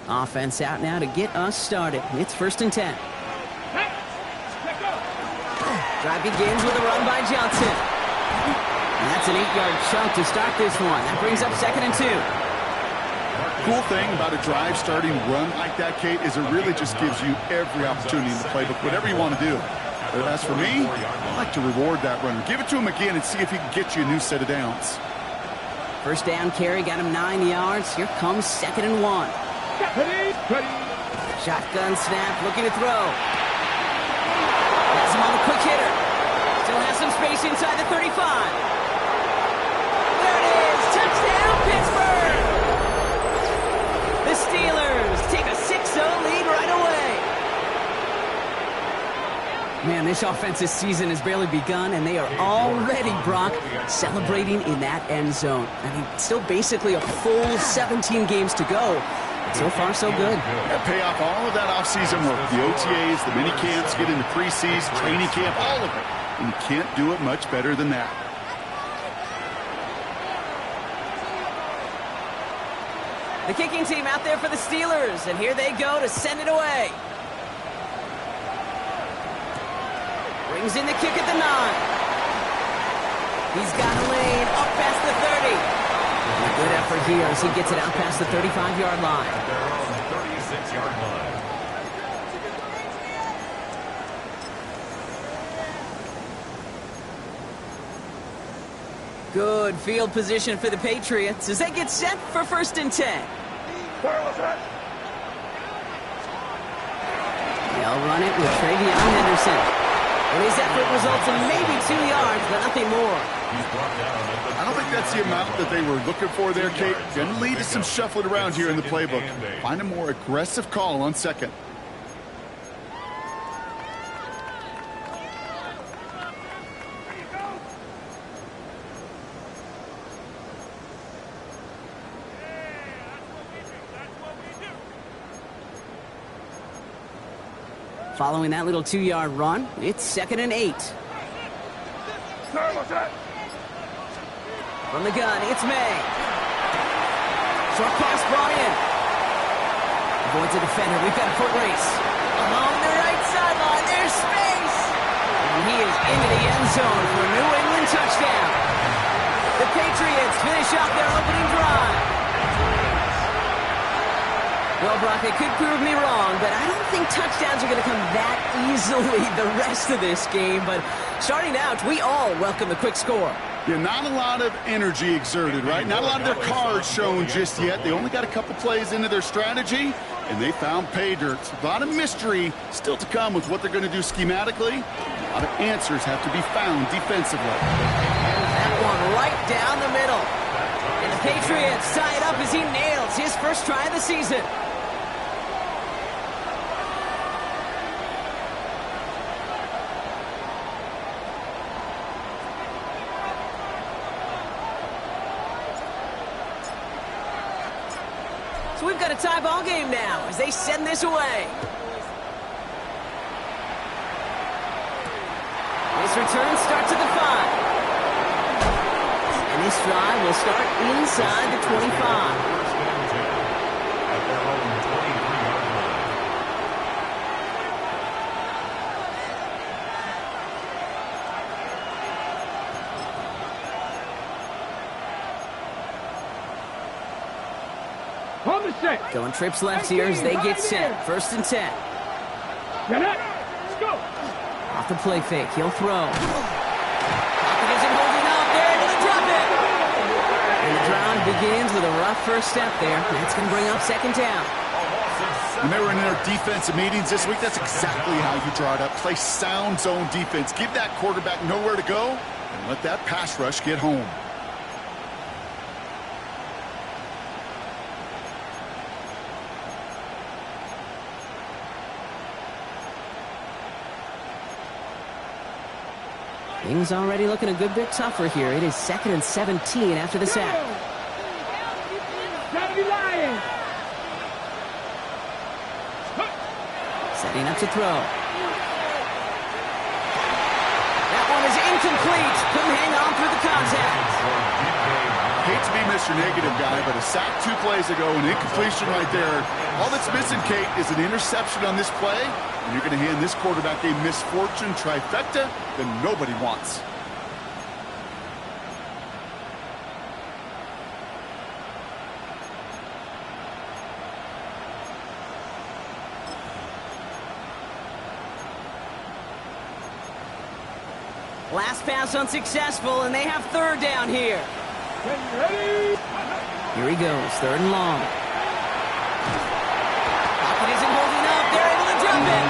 Offense out now to get us started. It's 1st and 10. Drive begins with a run by Johnson. And that's an 8-yard chunk to start this one. That brings up 2nd and 2. Cool thing about a drive starting run like that, Kate, is it really just gives you every opportunity in the playbook, whatever you want to do. But as for me, I like to reward that runner. Give it to him again and see if he can get you a new set of downs. First down carry got him 9 yards. Here comes 2nd and 1. Shotgun snap, looking to throw. Has him on the quick hitter. Still has some space inside the 35. There it is. Touchdown, Pittsburgh. The Steelers take a 6-0 lead right away. Man, this offensive season has barely begun, and they are already, Brock, celebrating in that end zone. I mean, still basically a full 17 games to go. So far, so good. Yeah, pay off all of that offseason work. The OTAs, the mini camps, get into preseason, training camp, all of it. And you can't do it much better than that. The kicking team out there for the Steelers, and here they go to send it away. Brings in the kick at the 9. He's got a lane up past the 30. And a good effort here as he gets it out past the 35-yard line. They're on the 36-yard line. Good field position for the Patriots as they get set for 1st and 10. They'll run it with Travion Henderson. And his effort results in maybe 2 yards, but nothing more. I don't think that's the amount that they were looking for there, Kate. Going to lead to some shuffling around here in the playbook. Find a more aggressive call on 2nd. Following that little 2-yard run, it's 2nd and 8. From the gun, it's May. Short pass brought in. Avoids a defender. We've got a foot race. Along the right sideline, there's space. And he is into the end zone for a New England touchdown. The Patriots finish off their opening drive. Well, Brock, they could prove me wrong, but I don't think touchdowns are going to come that easily the rest of this game. But starting out, we all welcome the quick score. Yeah, not a lot of energy exerted, right? Not a lot of their cards shown just yet. They only got a couple plays into their strategy, and they found pay dirt. A lot of mystery still to come with what they're going to do schematically. A lot of answers have to be found defensively. That one right down the middle. And the Patriots tie it up as he nails his first try of the season. So we've got a tie ball game now as they send this away. This return starts at the 5. And this drive will start inside the 25. Going trips left here as they get set. 1st and 10. Let's go. Off the play fake. He'll throw. Pocket isn't holding up. They're able to drop it. And the drive begins with a rough first step there. That's going to bring up 2nd down. When they were in their defensive meetings this week, that's exactly how you draw it up. Play sound zone defense. Give that quarterback nowhere to go and let that pass rush get home. Things already looking a good bit tougher here. It is 2nd and 17 after the sack. Setting up to throw. That one is incomplete. Couldn't hang on through the contact. Hate to be Mr. Negative guy, but a sack 2 plays ago, an incompletion right there. All that's missing, Kate, is an interception on this play, and you're going to hand this quarterback a misfortune trifecta that nobody wants. Last pass unsuccessful, and they have third down here. Here he goes, third and long. Pocket isn't holding up. They're able to jump it.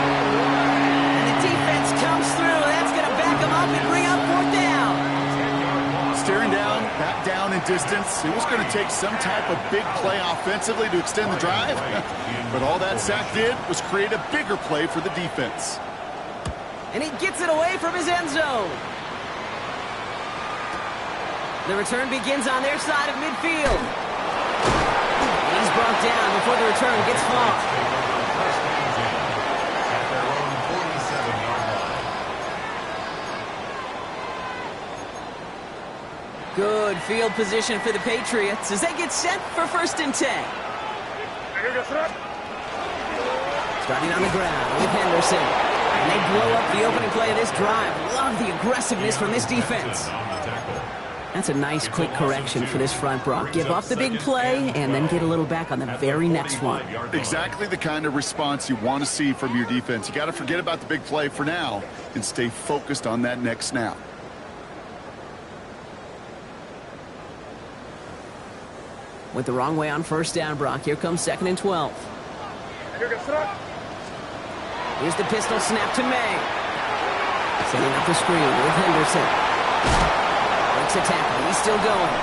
And the defense comes through. That's going to back them up and bring up fourth down. Staring down, back down in distance. It was going to take some type of big play offensively to extend the drive. But all that sack did was create a bigger play for the defense. And he gets it away from his end zone. The return begins on their side of midfield. He's brought down before the return gets far. At their own 47-yard line. Good field position for the Patriots as they get set for first and 10. Starting on the ground with Henderson. And they blow up the opening play of this drive. Love the aggressiveness from this defense. That's a nice quick correction for this front, Brock. Give up the big play and then get a little back on the very next one. Exactly the kind of response you want to see from your defense. You got to forget about the big play for now and stay focused on that next snap. Went the wrong way on first down, Brock. Here comes second and 12. Here's the pistol snap to May. Setting up the screen with Henderson. Breaks a tackle. He's still going.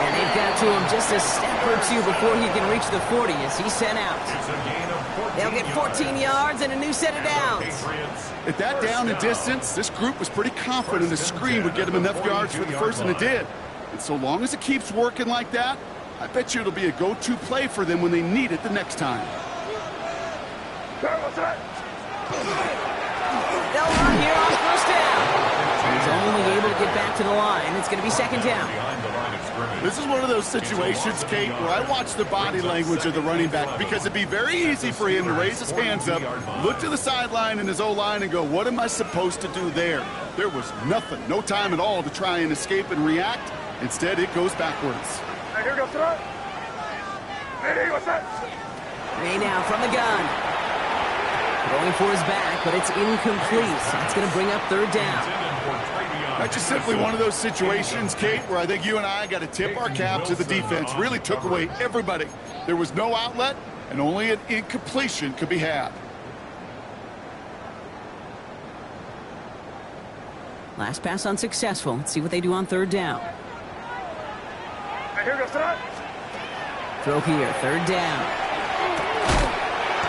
And they've got to him just a step or two before he can reach the 40 as he's sent out. They'll get 14 yards and a new set of downs. At that down and distance, this group was pretty confident the screen would get them enough yards for the first, and it did. And so long as it keeps working like that, I bet you it'll be a go-to play for them when they need it the next time. They'll run here on first down. He's only able to get back to the line. It's going to be second down. This is one of those situations, Kate, where I watch the body language of the running back because it'd be very easy for him to raise his hands up, look to the sideline in his O-line and go, what am I supposed to do there? There was nothing, no time at all to try and escape and react. Instead, it goes backwards. May now from the gun. Going for his back, but it's incomplete. That's going to bring up third down. That's just simply one of those situations, Kate, where I think you and I got to tip our cap to the defense. Really took away everybody. There was no outlet, and only an incompletion could be had. Last pass unsuccessful. Let's see what they do on third down. Throw here, third down.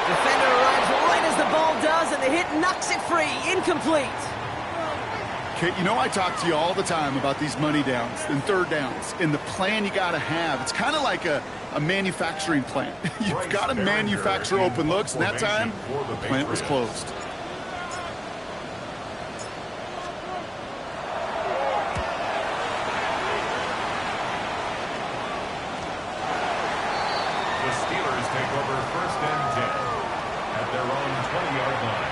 Defender arrives right as the ball does, and the hit knocks it free. Incomplete. Kate, you know I talk to you all the time about these money downs and third downs and the plan you got to have. It's kind of like a manufacturing plant. You've got to manufacture open looks, and that time, the plant was closed. The Steelers take over first and 10 at their own 20-yard line.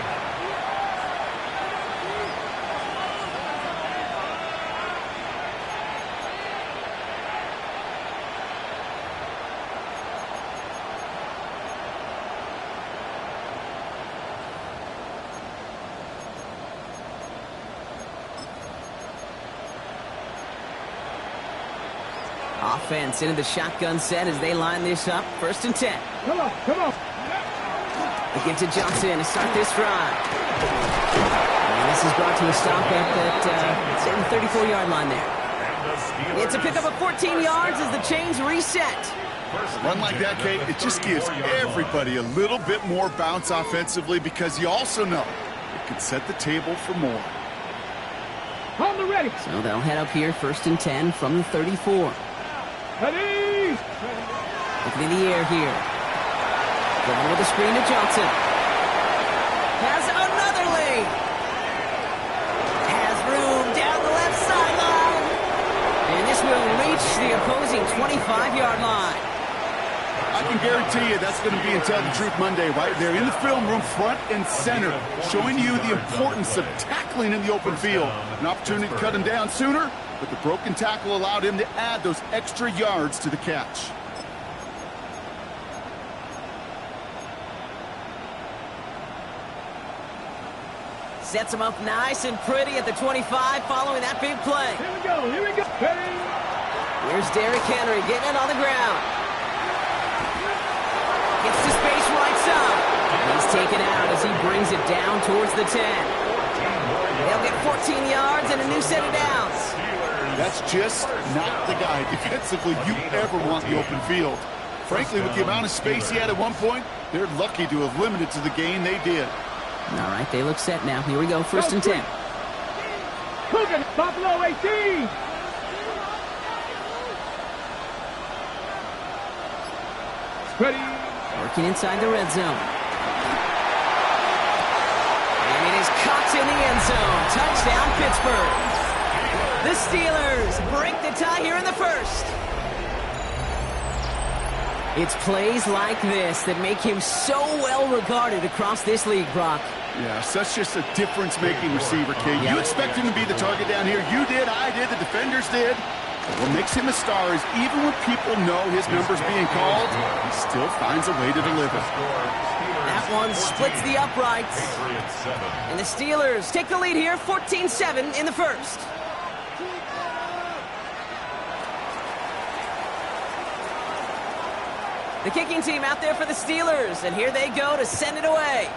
Offense into the shotgun set as they line this up. First and 10. Come on. They give to Johnson to start this drive. And this is brought to a stop at that 34-yard line there. It's a pickup of 14 yards as the chains reset. Run like that, Kate, it just gives everybody a little bit more bounce offensively because you also know it can set the table for more. On the ready. So they'll head up here, first and 10 from the 34. Ready. Looking in the air here. Going with a screen to Johnson. Has another lane. Has room down the left sideline. And this will reach the opposing 25-yard line. I can guarantee you that's going to be in Tell the Truth Monday right there in the film room, front and center, showing you the importance of tackling in the open field. An opportunity to cut him down sooner, but the broken tackle allowed him to add those extra yards to the catch. Sets him up nice and pretty at the 25 following that big play. Here we go, here we go. Ready? Here's Derrick Henry getting it on the ground. Gets to space right side. He's taken out as he brings it down towards the 10. They'll get 14 yards and a new set of downs. That's just not the guy defensively you ever want the open field. Frankly, with the amount of space he had at one point, they're lucky to have limited to the gain they did. All right, they look set now. Here we go, 1st and 10. Cooking, Buffalo 18. Ready? Working inside the red zone. And it is caught in the end zone. Touchdown, Pittsburgh. The Steelers break the tie here in the first. It's plays like this that make him so well regarded across this league, Brock. Yeah, such just a difference-making receiver, kid. You expect him to be the target down here. You did, I did, the defenders did. But what makes him a star is even when people know his number's being called, he still finds a way to deliver. That one splits the uprights. And the Steelers take the lead here, 14-7 in the first. The kicking team out there for the Steelers, and here they go to send it away.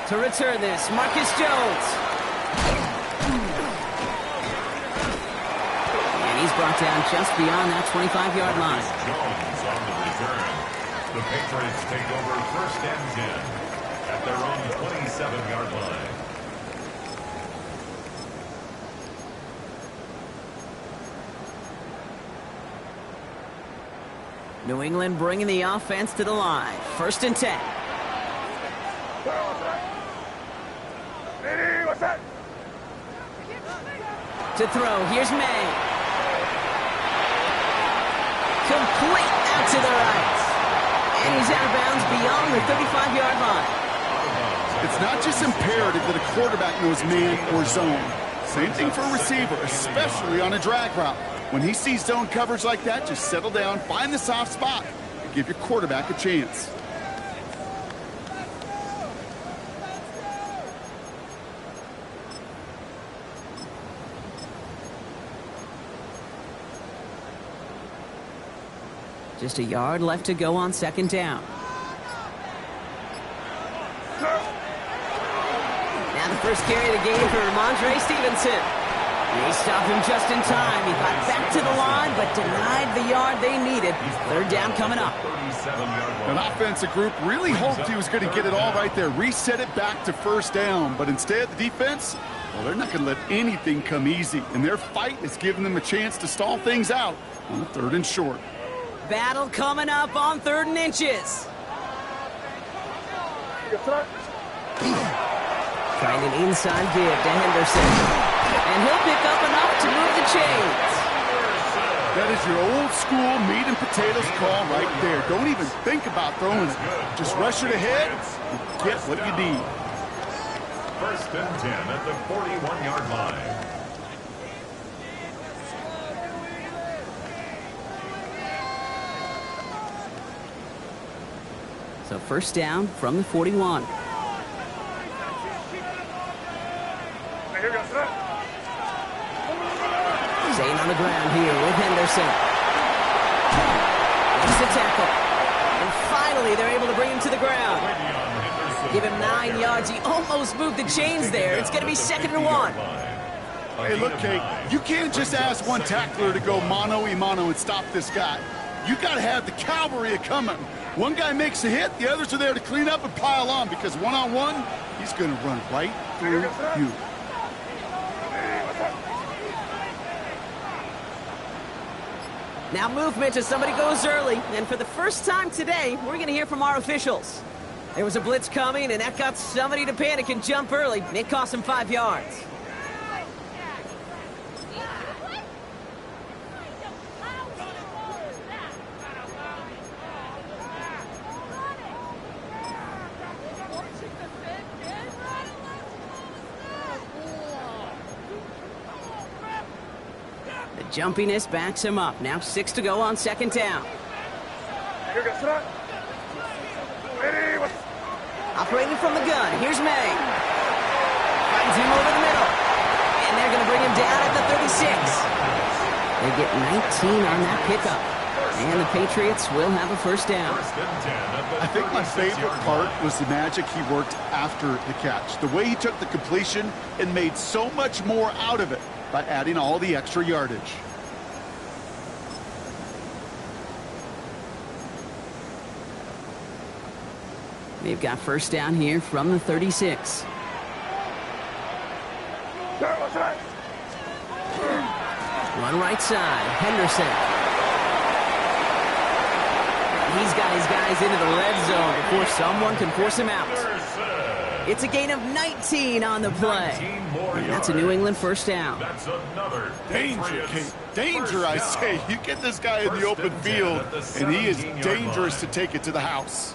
To return this, Marcus Jones. And he's brought down just beyond that 25-yard line. Jones on the return. The Patriots take over 1st and 10 at their own 27-yard line. New England bringing the offense to the line. 1st and 10. To throw, here's May. Complete out to the right. And he's out of bounds beyond the 35-yard line. It's not just imperative that a quarterback knows man or zone. Same thing for a receiver, especially on a drag route. When he sees zone coverage like that, just settle down, find the soft spot, and give your quarterback a chance. Just a yard left to go on 2nd down. Now the first carry of the game for Ramondre Stevenson. They stopped him just in time. He got back to the line, but denied the yard they needed. 3rd down coming up. An offensive group really hoped he was going to get it all right there, reset it back to 1st down. But instead, the defense, well, they're not going to let anything come easy. And their fight is giving them a chance to stall things out on 3rd and short. Battle coming up on 3rd and inches. Trying an inside give to Henderson. And he'll pick up enough to move the chains. That is your old school meat and potatoes call right there. Don't even think about throwing it. Just rush it ahead and get what you need. 1st and 10 at the 41-yard line. So 1st down from the 41. Staying on the ground here with Henderson. Makes the tackle. And finally, they're able to bring him to the ground. Give him 9 yards. He almost moved the chains there. It's going to be 2nd and 1. Hey, look, Kate, you can't just ask one tackler to go mano-a-mano and stop this guy. You got to have the cavalry coming. One guy makes a hit, the others are there to clean up and pile on, because one-on-one, he's going to run right through you. Now movement as somebody goes early. And for the first time today, we're going to hear from our officials. There was a blitz coming, and that got somebody to panic and jump early. It cost him 5 yards. Jumpiness backs him up. Now 6 to go on second down. Operating from the gun, here's May. Finds him over the middle. And they're going to bring him down at the 36. They get 19 on that pickup. And the Patriots will have a first down. I think my favorite part was the magic he worked after the catch. The way he took the completion and made so much more out of it by adding all the extra yardage. They've got first down here from the 36. One right side, Henderson. He's got his guys into the red zone before someone can force him out. It's a gain of 19 on the play. And that's a New England first down. That's another Danger, Kate. Danger, I say. You get this guy in the open field, and he is dangerous to take it to the house.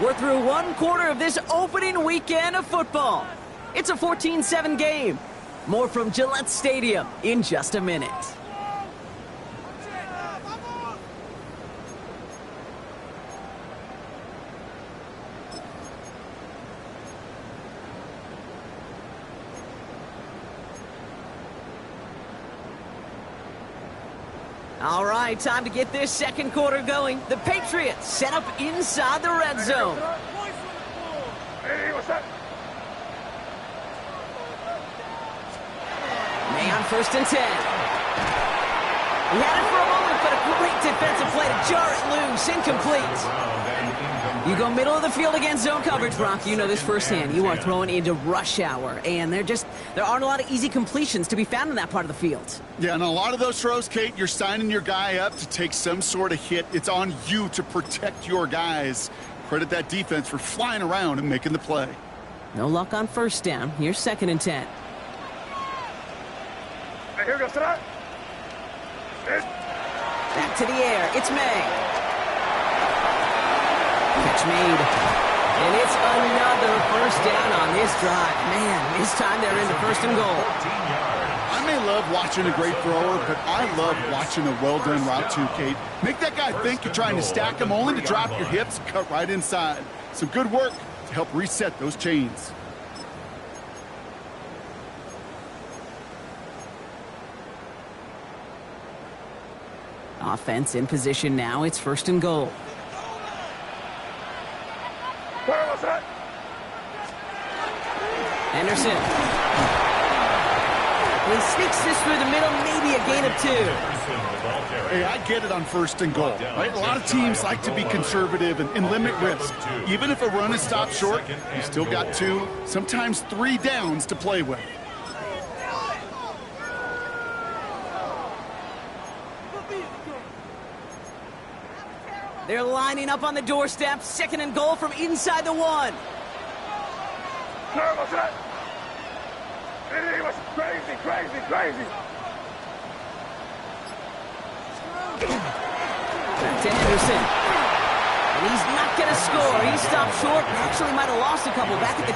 We're through one quarter of this opening weekend of football. It's a 14-7 game. More from Gillette Stadium in just a minute. All right, time to get this second quarter going. The Patriots set up inside the red zone. May on first and 10. He had it for a moment, but a great defensive play to jar it loose. Incomplete. You go middle of the field against zone coverage, Brock. You know this firsthand. You are throwing into rush hour, and there aren't a lot of easy completions to be found in that part of the field. Yeah, and a lot of those throws, Kate, you're signing your guy up to take some sort of hit. It's on you to protect your guys. Credit that defense for flying around and making the play. No luck on first down. Here's second and 10. Back to the air. It's May. Catch made. And it's another first down on this drive. Man, this time they're into first and goal. I may love watching a great thrower, but I love watching a well-done route too, Kate. Make that guy think you're trying to stack him only to drop your hips and cut right inside. Some good work to help reset those chains. Offense in position now. It's first and goal. Henderson. He sneaks this through the middle, maybe a gain of 2. Hey, I get it on first and goal, right? A lot of teams like to be conservative and limit risk. Even if a run is stopped short, you still got 2, sometimes 3 downs to play with. They're lining up on the doorstep. Second and goal from inside the 1. Crazy. Back to Henderson. And he's not going to score. He stopped short. Actually might have lost a couple back at the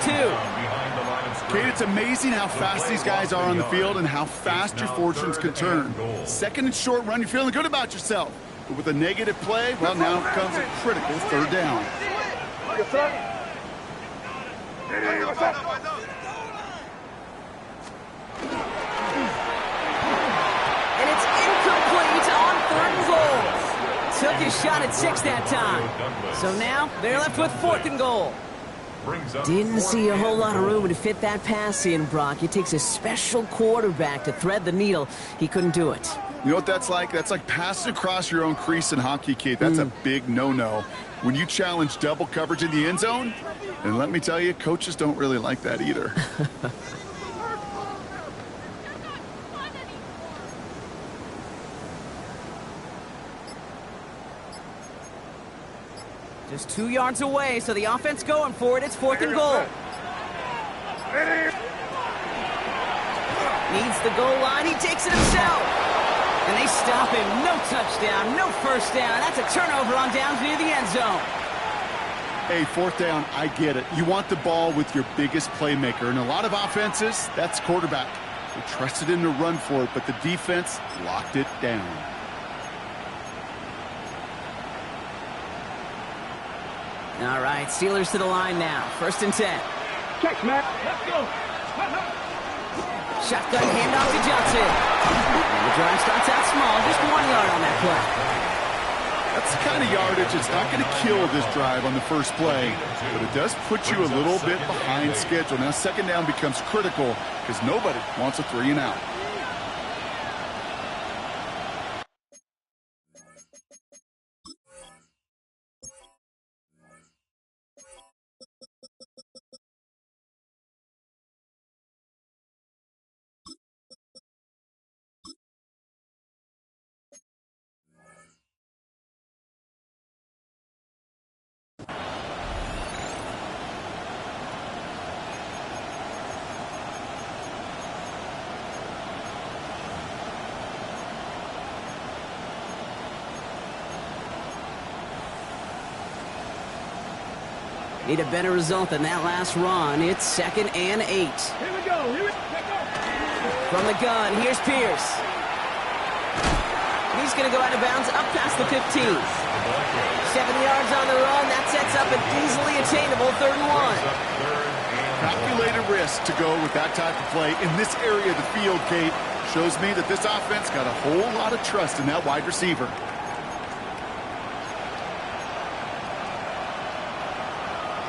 2. Kate, it's amazing how fast these guys are on the field and how fast your fortunes can turn. Second and short run, you're feeling good about yourself. But with a negative play, well, now comes a critical third down. And it's incomplete on third and goal. Took his shot at 6 that time. So now they're left with fourth and goal. Didn't see a whole lot of room to fit that pass in, Brock. It takes a special quarterback to thread the needle. He couldn't do it. You know what that's like? That's like passing across your own crease in hockey, Kate. That's a big no-no. When you challenge double coverage in the end zone, and let me tell you, coaches don't really like that either. Just 2 yards away, so the offense going for it. It's fourth and goal. Needs the goal line. He takes it himself. And they stop him. No touchdown, no first down. That's a turnover on downs near the end zone. Hey, fourth down, I get it. You want the ball with your biggest playmaker. And a lot of offenses, that's quarterback. They trusted him to run for it, but the defense locked it down. All right, Steelers to the line now. 1st and 10. Check, Matt. Let's go. Shotgun handoff to Johnson. And the drive starts out small, just 1 yard on that play. That's the kind of yardage that's not going to kill this drive on the first play, but it does put you a little bit behind schedule. Now, 2nd down becomes critical because nobody wants a 3 and out. Need a better result than that last run. It's 2nd and 8. Here we go. From the gun, here's Pierce. He's going to go out of bounds up past the 15. 7 yards on the run. That sets up an easily attainable 3rd and 1. Calculated risk to go with that type of play in this area of the field, Kate. Shows me that this offense got a whole lot of trust in that wide receiver.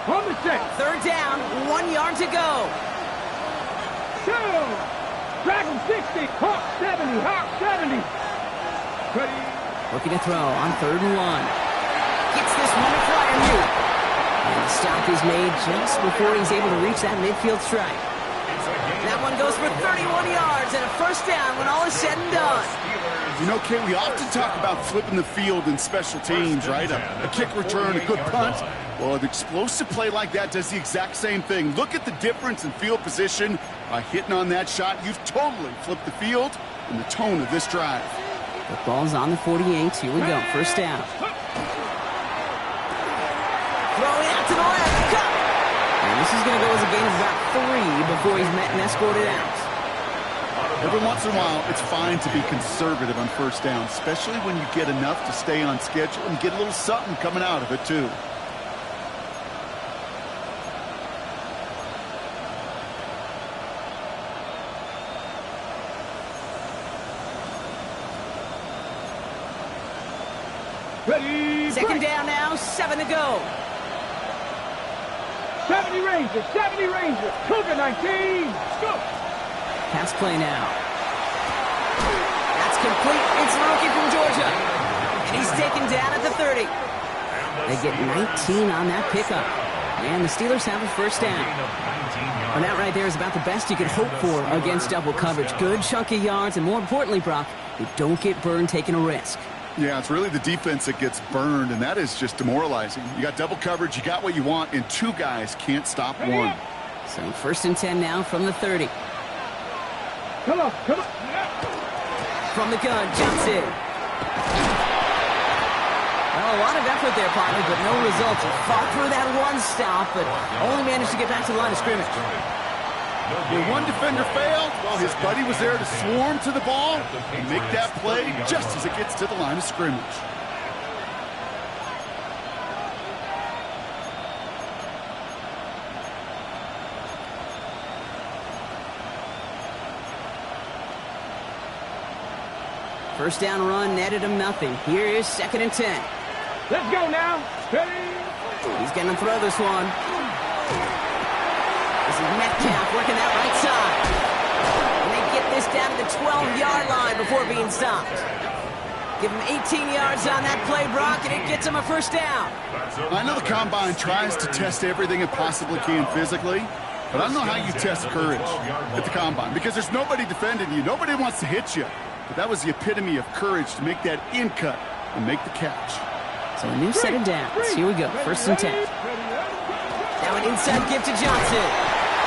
On the check. 3rd down, 1 yard to go. Two. Dragon 60. Hawk 70. Hawk 70. Ready. Looking to throw on 3rd and 1. Gets this one to Fryermuth. And the stop is made just before he's able to reach that midfield strike. That one goes for 31 yards and a 1st down when all is said and done. You know, Kate, we often talk about flipping the field in special teams, right? A kick return, a good punt. Well, an explosive play like that does the exact same thing. Look at the difference in field position. By hitting on that shot, you've totally flipped the field and the tone of this drive. The ball's on the 48. Here we go. 1st down. Throwing out to the left. Cut! And this is going to go as a gain of about 3 before he's met and escorted out. Every once in a while, it's fine to be conservative on 1st down, especially when you get enough to stay on schedule and get a little something coming out of it, too. Ready. 2nd down now, 7 to go. 70 Rangers. 70 Rangers. Cougar 19. Go. Pass play now. That's complete. It's the rookie from Georgia. And he's taken down at the 30. They get 19 on that pickup. And the Steelers have a 1st down. And that right there is about the best you could hope for against double coverage. Good chunky yards, and more importantly, Brock, you don't get burned taking a risk. Yeah, it's really the defense that gets burned, and that is just demoralizing. You got double coverage, you got what you want, and 2 guys can't stop one. So 1st and 10 now from the 30. Come on. Come on. From the gun, Johnson. Well, a lot of effort there, partner, but no results. He fought through that one stop, but only managed to get back to the line of scrimmage. When one defender failed, well, his buddy was there to swarm to the ball and make that play just as it gets to the line of scrimmage. First down run netted him nothing. Here is 2nd and 10. Let's go now. Ready. He's going to throw this one. This is Metcalf working that right side. And they get this down to the 12-yard line before being stopped. Give him 18 yards on that play, Brock, and it gets him a 1st down. I know the Combine tries to test everything it possibly can physically, but I don't know how you test courage at the Combine because there's nobody defending you. Nobody wants to hit you. But that was the epitome of courage to make that in cut and make the catch. So a new set of downs. Here we go. 1st and 10. Now an inside give to Johnson.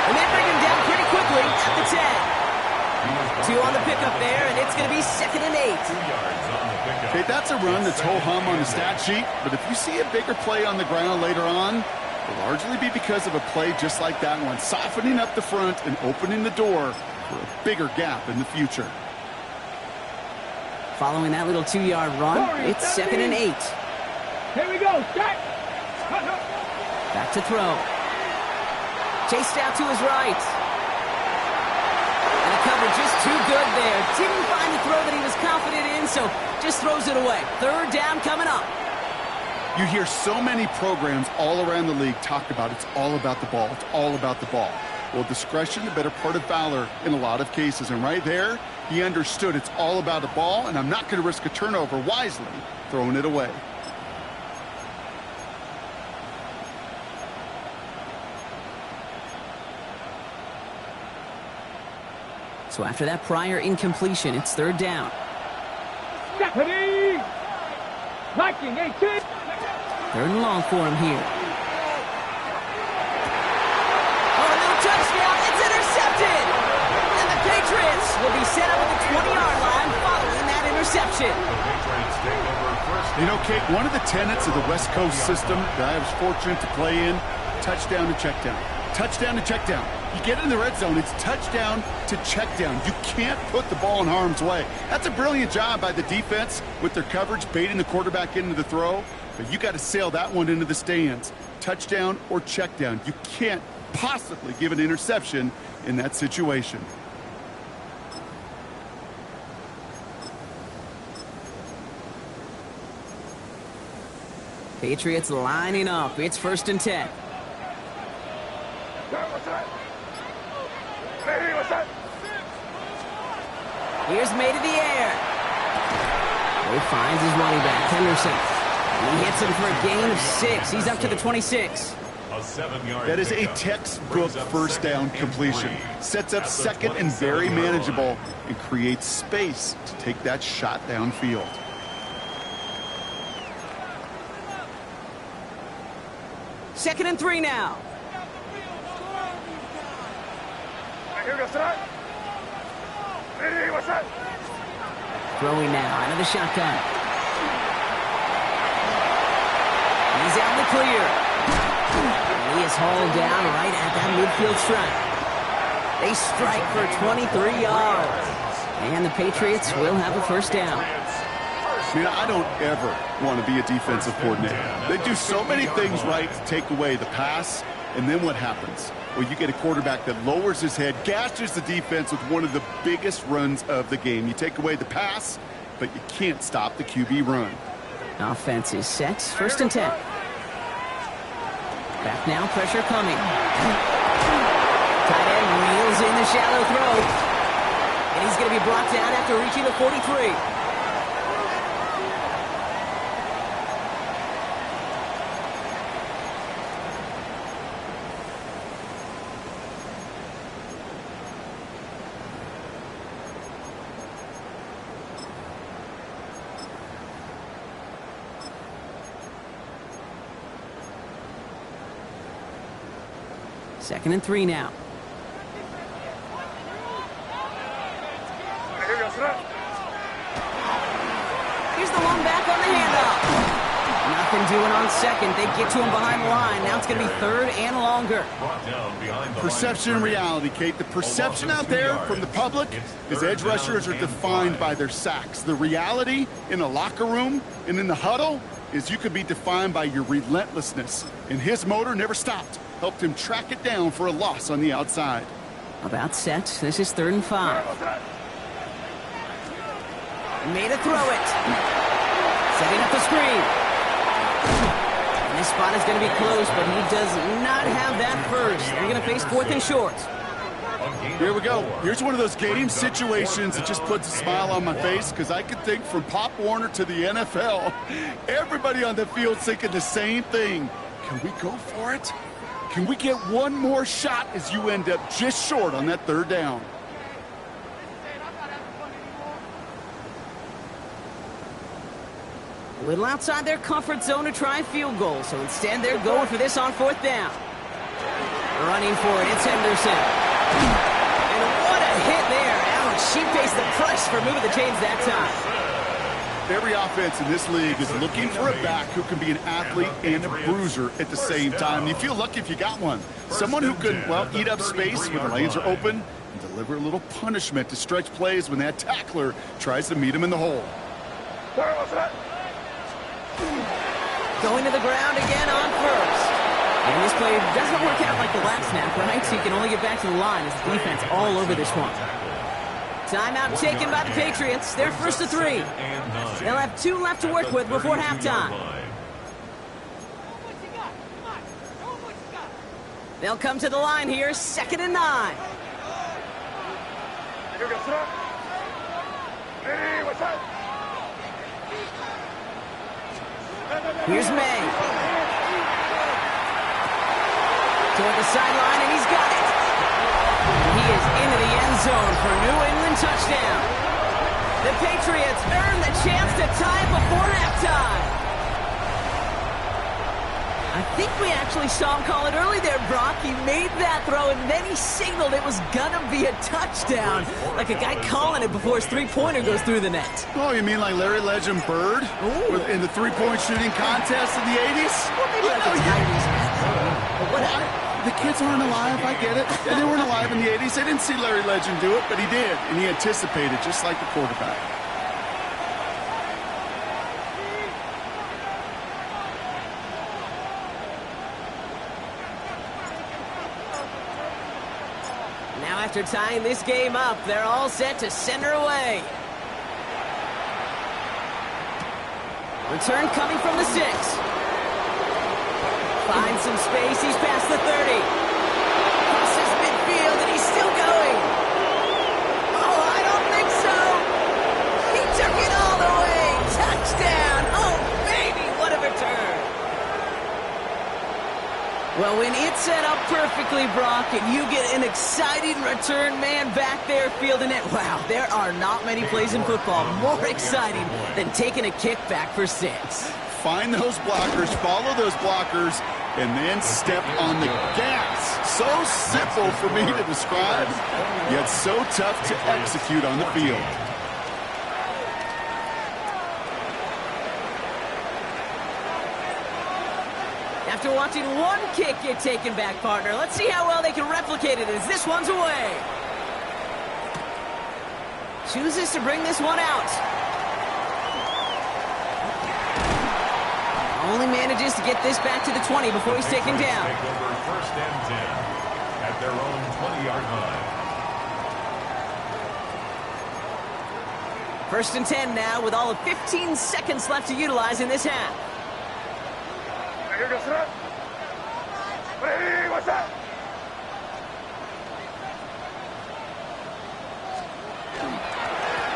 And they bring him down pretty quickly at the 10. 2 on the pickup there, and it's going to be 2nd and 8. 2 yards on the pickup. Okay, that's a run that's ho-hum on the stat sheet, but if you see a bigger play on the ground later on, it'll largely be because of a play just like that one, softening up the front and opening the door for a bigger gap in the future. Following that little 2-yard run, it's 2nd and 8. Here we go. Set. Back to throw. Chased out to his right. And the cover just too good there. Didn't find the throw that he was confident in, so just throws it away. 3rd down coming up. You hear so many programs all around the league talk about it's all about the ball. It's all about the ball. Well, discretion, the better part of valor in a lot of cases. And right there, he understood it's all about the ball, and I'm not going to risk a turnover, wisely throwing it away. So after that prior incompletion, it's 3rd down. Stephanie! Liking 18. 3rd and long for him here. Oh, a little touchdown. It's intercepted. And the Patriots will be set up at the 20-yard line following that interception. The Patriots take over first. You know, Kate, one of the tenets of the West Coast system that I was fortunate to play in, touchdown to check down. Touchdown to check down. You get in the red zone, it's touchdown to check down. You can't put the ball in harm's way. That's a brilliant job by the defense with their coverage, baiting the quarterback into the throw. But you got to sail that one into the stands. Touchdown or check down. You can't possibly give an interception in that situation. Patriots lining up. It's 1st and 10. Here's made in the air. He finds his running back, Henderson. He hits him for a gain of 6. He's up to the 26. A 7-yard That is a pickup. textbook first down completion. Sets up 2nd and very manageable and creates space to take that shot downfield. Second and 3 now. Throwing now out of the shotgun. He's out in the clear. And he is hauled down right at that midfield stripe. They strike for 23 yards. And the Patriots will have a 1st down. I mean, I don't ever want to be a defensive coordinator. They do so many things right to take away the pass, and then what happens? Well, you get a quarterback that lowers his head, gashes the defense with one of the biggest runs of the game. You take away the pass, but you can't stop the QB run. Offense is set. 1st and 10. Back now, pressure coming. Tight end reels in the shallow throw. And he's going to be brought down after reaching the 43. Second and 3 now. Here's the one back on the handoff. Nothing doing on 2nd. They get to him behind the line. Now it's going to be 3rd and longer. Brought down behind the Perception line and of reality, Kate. The perception out there from the public is edge rushers are defined by their sacks. The reality in the locker room and in the huddle is you could be defined by your relentlessness. And his motor never stopped. Helped him track it down for a loss on the outside. About set. This is 3rd and 5. Made a throw it. Setting up the screen. And this spot is going to be close, but he does not have that first. They're going to face 4th and short. Here we go. Here's one of those game situations that just puts a smile on my face because I can think from Pop Warner to the NFL, everybody on the field thinking the same thing. Can we go for it? Can we get one more shot as you end up just short on that 3rd down? A little outside their comfort zone to try a field goal, so instead they're going for this on 4th down. Running for it, it's Henderson. And what a hit there. Out and she pays the price for moving the chains that time. Every offense in this league is looking for a back who can be an athlete and a bruiser at the same time. You feel lucky if you got one. Someone who can, well, eat up space when the lanes are open and deliver a little punishment to stretch plays when that tackler tries to meet him in the hole. Going to the ground again on first. And this play doesn't work out like the last snap, right? So you can only get back to the line as the defense all over this one. Timeout taken by the Patriots. They're first to 3. They'll have 2 left to work with before halftime. They'll come to the line here, 2nd and 9. Here's May. Toward the sideline, and he's got it. He is into the end zone for a New England touchdown. The Patriots earn the chance to tie before halftime. I think we actually saw him call it early there, Brock. He made that throw, and then he signaled it was gonna be a touchdown. Like a guy calling it before his three-pointer goes through the net. Oh, you mean like Larry Legend Bird in the three-point shooting contest in the 80s? Well, maybe like the 90s, man. Whatever. The kids aren't alive, I get it. And they weren't alive in the 80s. They didn't see Larry Legend do it, but he did. And he anticipated, just like the quarterback. Now after tying this game up, they're all set to send her away. Return coming from the 6. Finds some space, he's past the 30. Crosses midfield, and he's still going. Oh, I don't think so. He took it all the way. Touchdown. Oh, baby, what a return. Well, when it's set up perfectly, Brock, and you get an exciting return man back there fielding it, wow, there are not many plays in football more exciting than taking a kick back for 6. Find those blockers, follow those blockers, and then step on the gas. So simple for me to describe, yet so tough to execute on the field. After watching one kick get taken back, partner, let's see how well they can replicate it as this one's away. Chooses to bring this one out. Only manages to get this back to the 20 before he's taken down. Take over 1st and 10 at their own 20-yard line. 1st and 10 now with all of 15 seconds left to utilize in this half.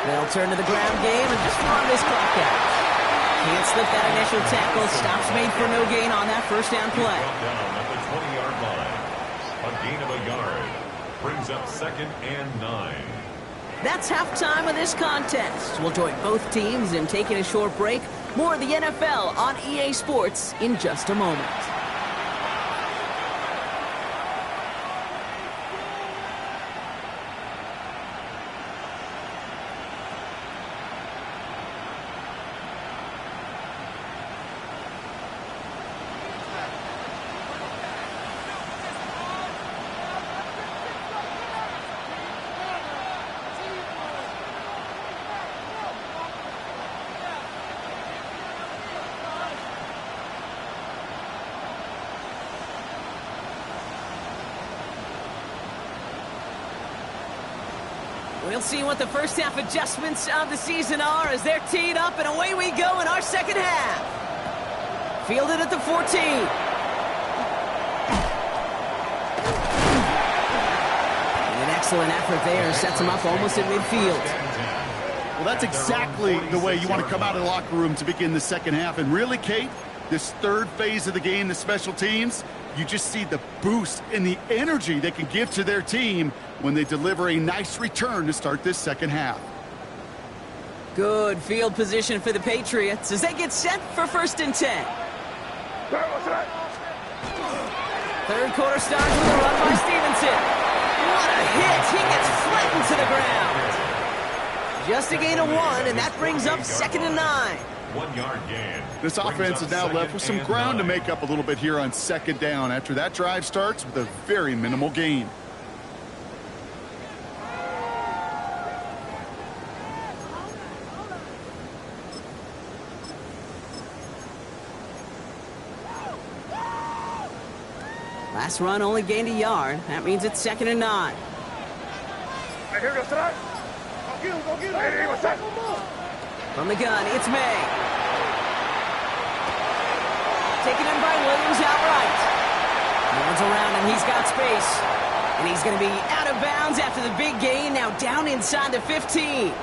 They'll turn to the ground game and just run this clock out. Can't slip that initial tackle. Stops made for no gain on that 1st down play. Down at the 20-yard line. A gain of a yard. Brings up 2nd and 9. That's halftime of this contest. We'll join both teams in taking a short break. More of the NFL on EA Sports in just a moment. We'll see what the first half adjustments of the season are as they're teed up, and away we go in our second half. Fielded at the 14. An excellent effort there. Sets him up almost at midfield. Well, that's exactly the way you want to come out of the locker room to begin the second half. And really, Kate, this 3rd phase of the game, the special teams, you just see the boost and the energy they can give to their team when they deliver a nice return to start this second half. Good field position for the Patriots as they get set for 1st and 10. 3rd quarter starts with a run by Stevenson. What a hit! He gets flattened to the ground. Just a gain of 1, and that brings up 2nd and 9. 1 yard gain. This offense is now left with some ground to make up a little bit here on 2nd down after that drive starts with a very minimal gain. Last run only gained a yard. That means it's 2nd and 9. From the gun, it's May. Taken in by Williams outright. No one's around him. He's got space. And he's going to be out of bounds after the big gain. Now down inside the 15.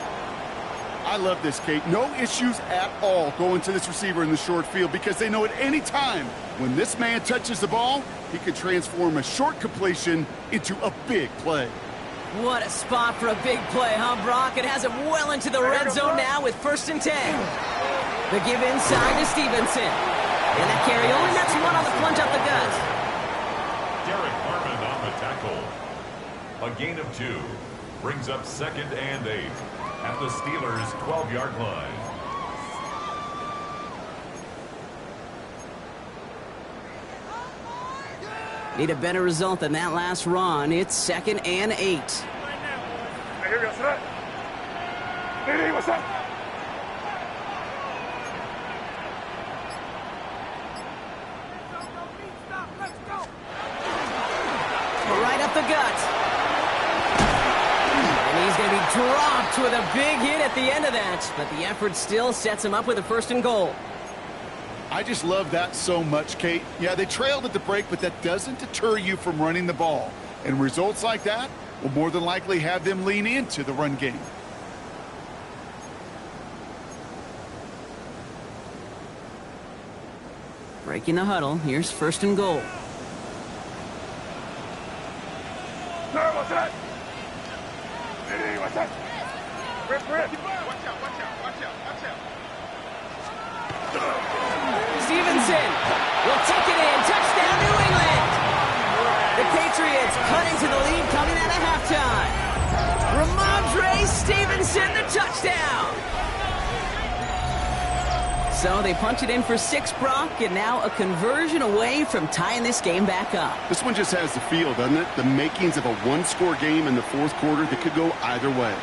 I love this, Kate. No issues at all going to this receiver in the short field because they know at any time when this man touches the ball, he could transform a short completion into a big play. What a spot for a big play, huh, Brock? It has him well into the red zone now with 1st and 10. The give inside to Stevenson. And that carry only nets 1 on the plunge up the gut. Derek Harmon on the tackle. A gain of 2. Brings up 2nd and 8 at the Steelers' 12-yard line. Need a better result than that last run. It's 2nd and 8. Right up the gut. And he's going to be dropped with a big hit at the end of that. But the effort still sets him up with a 1st and goal. I just love that so much, Kate. Yeah, they trailed at the break, but that doesn't deter you from running the ball. And results like that will more than likely have them lean into the run game. Breaking the huddle. Here's 1st and goal. Stevenson will take it in. Touchdown, New England. The Patriots cut into the lead coming out of halftime. Ramondre Stevenson, the touchdown. So they punch it in for 6, Brock, and now a conversion away from tying this game back up. This one just has the feel, doesn't it? The makings of a one-score game in the 4th quarter that could go either way.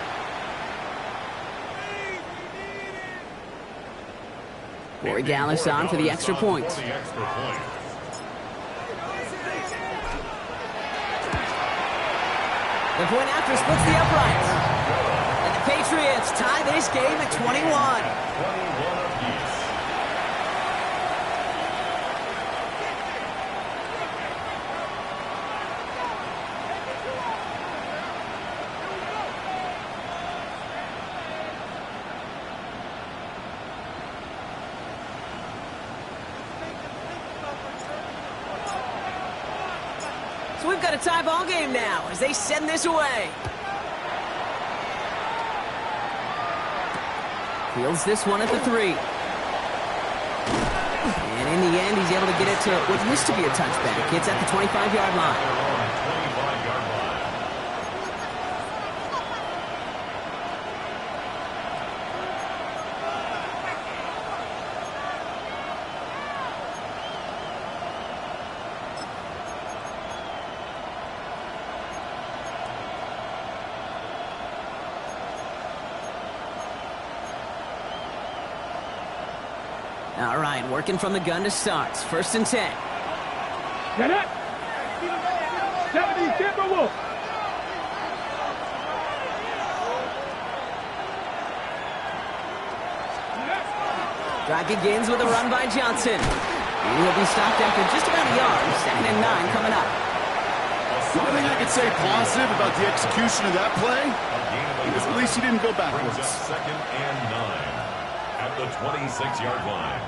Corey Gallis on for the extra point. The point after splits the uprights. And the Patriots tie this game at 21. 21 apiece. So we've got a tie ball game now as they send this away. Fields this one at the 3. And in the end, he's able to get it to what used to be a touchback. It's at the 25-yard line. All right, working from the gun to start. 1st and 10. Get it. 70 Timberwolves. Drive begins with a run by Johnson. He will be stopped after just about a yard. 2nd and 9 coming up. The only thing I could say positive about the execution of that play is at least he didn't go backwards. 2nd and 9 at the 26-yard line.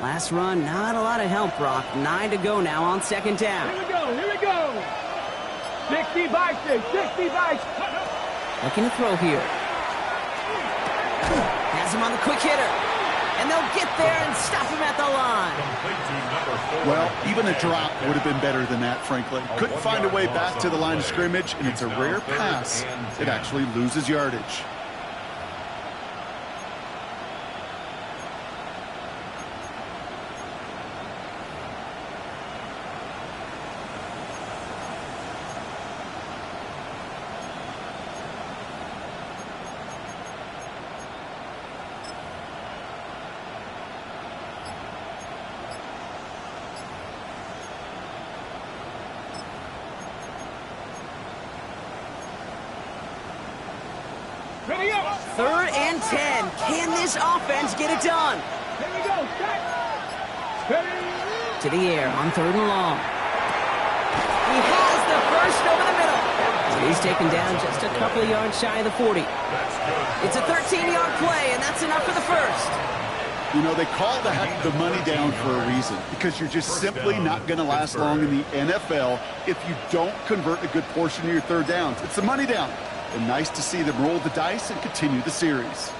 Last run, not a lot of help, Brock. 9 to go now on second down. Here we go, here we go. 60 by 6, 60 by 6. Looking to throw here. Has him on the quick hitter. And they'll get there and stop him at the line. Well, even a drop would have been better than that, frankly. Couldn't find a way back to the line of scrimmage, and it's a rare pass that actually loses yardage. Ready up. 3rd and 10. Can this offense get it done? Here we go. Set. Ready. To the air on 3rd and long. He has the first over the middle. He's taken down just a couple of yards shy of the 40. It's a 13-yard play, and that's enough for the first. You know, they call the money down for a reason, because you're just simply not going to last long in the NFL if you don't convert a good portion of your third downs. It's the money down. And nice to see them roll the dice and continue the series.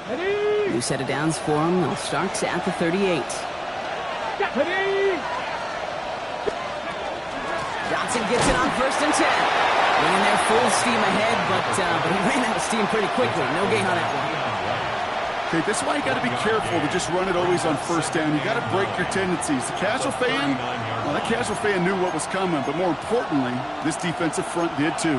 Ready. New set of downs for him. They'll start at the 38. Ready. Johnson gets it on 1st and 10. Running there full steam ahead, but he ran out of steam pretty quickly. No gain on that one. Okay, that's why you got to be careful to just run it always on 1st down. You got to break your tendencies. The casual fan, well, that casual fan knew what was coming, but more importantly, this defensive front did too.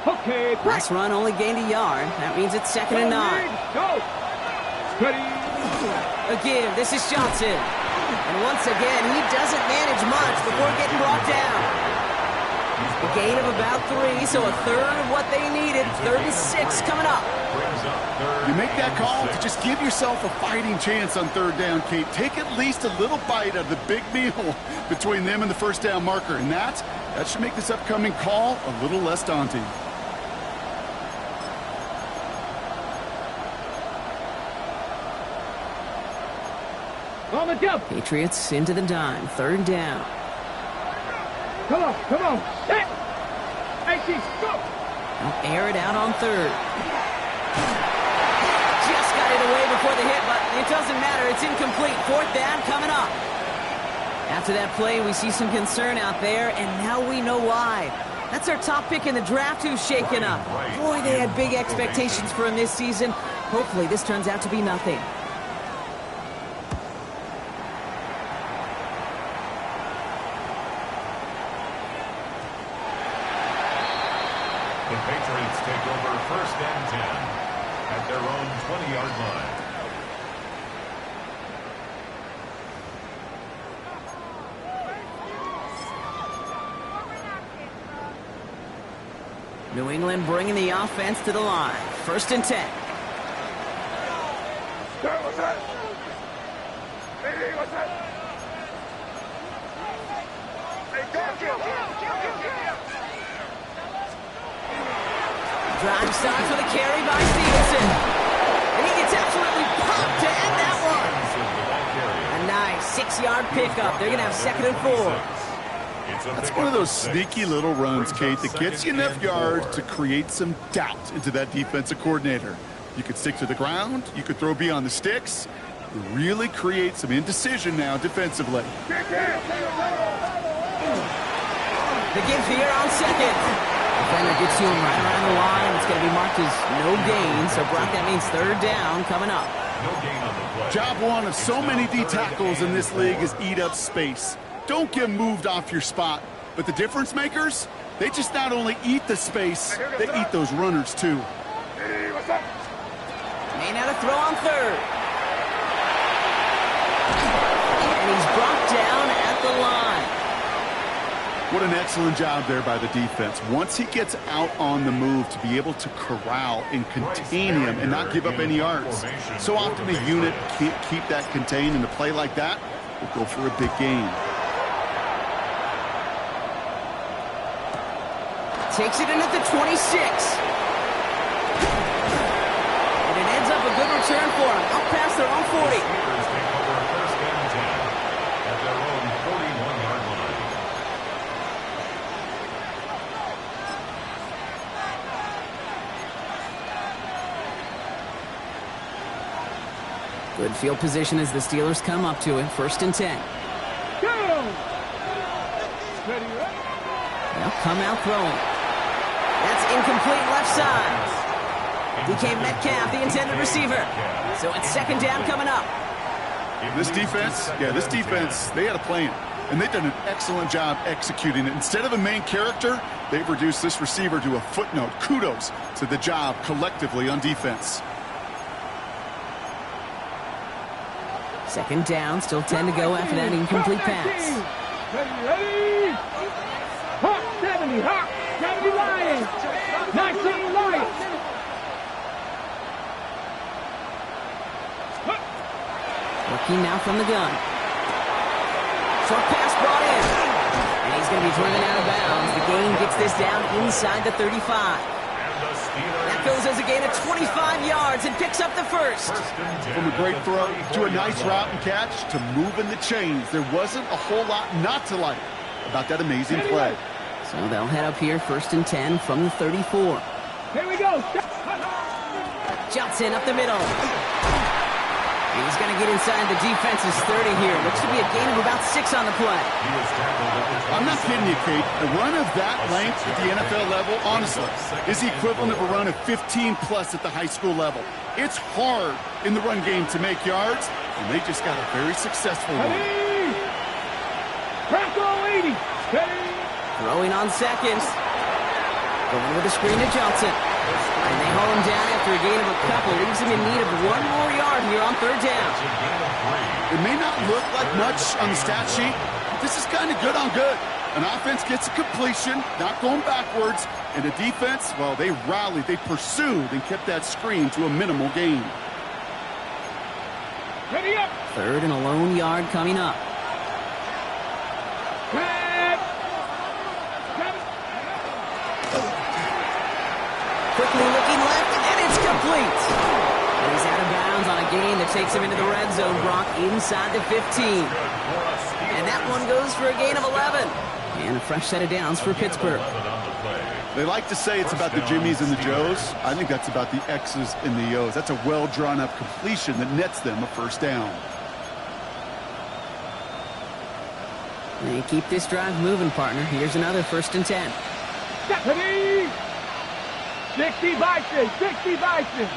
Okay. Last run only gained a yard. That means it's 2nd and 9. Go. Ready. A give. This is Johnson. And once again, he doesn't manage much before getting brought down. A gain of about 3, so a third of what they needed. 3rd and 6 coming up. You make that call to just give yourself a fighting chance on 3rd down, Kate. Take at least a little bite of the big meal between them and the 1st down marker. And that should make this upcoming call a little less daunting. On the jump. Patriots into the dime. 3rd down. Come on, come on. Set. AC, go. They'll air it out on 3rd. Just got it away before the hit, but it doesn't matter. It's incomplete. 4th down coming up. After that play, we see some concern out there, and now we know why. That's our top pick in the draft who's shaken up. Boy, they had big expectations for him this season. Hopefully this turns out to be nothing. The Patriots take over 1st and 10 at their own 20-yard line. New England bringing the offense to the line. 1st and 10. What's that? Hey, what's that? Hey, go. Drive starts with a carry by Stevenson. And he gets absolutely popped to end that one. A nice 6-yard pickup. They're going to have 2nd and 4. That's one of those sneaky little runs, Kate, that gets you enough yards to create some doubt into that defensive coordinator. You could stick to the ground. You could throw beyond the sticks. You really create some indecision now defensively. The give here on 2nd. Defender gets to him right around the line. It's going to be marked as no gain. So, Brock, that means 3rd down coming up. No gain on the play. Job one of so many D tackles in this league is eat up space. Don't get moved off your spot. But the difference makers, they just not only eat the space, they eat those runners too. May not have throw on 3rd. And he's brought down at the line. What an excellent job there by the defense. Once he gets out on the move, to be able to corral and contain him and not give up any yards. So often a unit can't keep that contained, and a play like that will go for a big gain. Takes it in at the 26. And it ends up a good return for him. Up past their own 40. Steelers take over first and 10 at their own 41-yard line. Good field position as the Steelers come up to it. First and 10. Go! They'll come out throwing. That's incomplete left side. DK Metcalf, the intended receiver. So it's second down coming up. This defense, they had a plan. And they've done an excellent job executing it. Instead of a main character, they've reduced this receiver to a footnote. Kudos to the job collectively on defense. Second down, still 10 to go after that incomplete pass. Ready? Hawk 70, Hawk 70 Lions. 19 Lions. Working now from the gun. Short pass brought in. And he's going to be driven out of bounds. The gain gets this down inside the 35. That goes as a gain of 25 yards and picks up the first. From a great throw to a nice route and catch to moving the chains. There wasn't a whole lot not to like about that amazing play. So they'll head up here first and 10 from the 34. Here we go. Johnson up the middle. He's going to get inside the defense's 30 here. Looks to be a gain of about 6 on the play. I'm not kidding you, Kate. A run of that length at the NFL level, honestly, is the equivalent of a run of 15-plus at the high school level. It's hard in the run game to make yards, and they just got a very successful one. Bronco 80. Ready? Throwing on seconds. Going with the screen to Johnson. And they haul him down after a gain of a couple. Leaves him in need of 1 more yard here on third down. It may not look like much on the stat sheet, but this is kind of good on good. An offense gets a completion, not going backwards, and a defense, well, they rallied, they pursued, and kept that screen to a minimal gain. Ready up. Third and a lone yard coming up. Quickly looking left, and it's complete. And he's out of bounds on a gain that takes him into the red zone, Brock, inside the 15. And that one goes for a gain of 11. And a fresh set of downs for Pittsburgh. They like to say it's about the Jimmies and the Joes. I think that's about the X's and the O's. That's a well-drawn-up completion that nets them a first down. They keep this drive moving, partner. Here's another first and 10. Ready? 60 Bison. 60 Bison.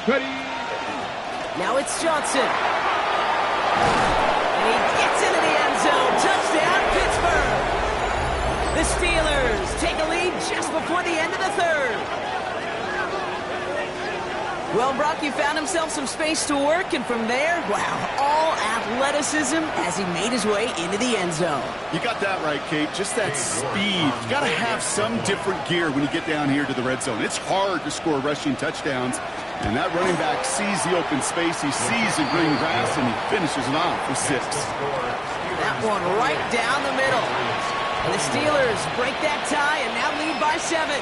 Ready? Now it's Johnson. And he gets into the end zone. Touchdown, Pittsburgh. The Steelers take a lead just before the end of the third. Well, Brock, you found himself some space to work, and from there, wow, all athleticism as he made his way into the end zone. You got that right, Kate. Just that speed. You got to have some different gear when you get down here to the red zone. It's hard to score rushing touchdowns, and that running back sees the open space. He sees the green grass, and he finishes it off with 6. That one right down the middle. And the Steelers break that tie and now lead by 7.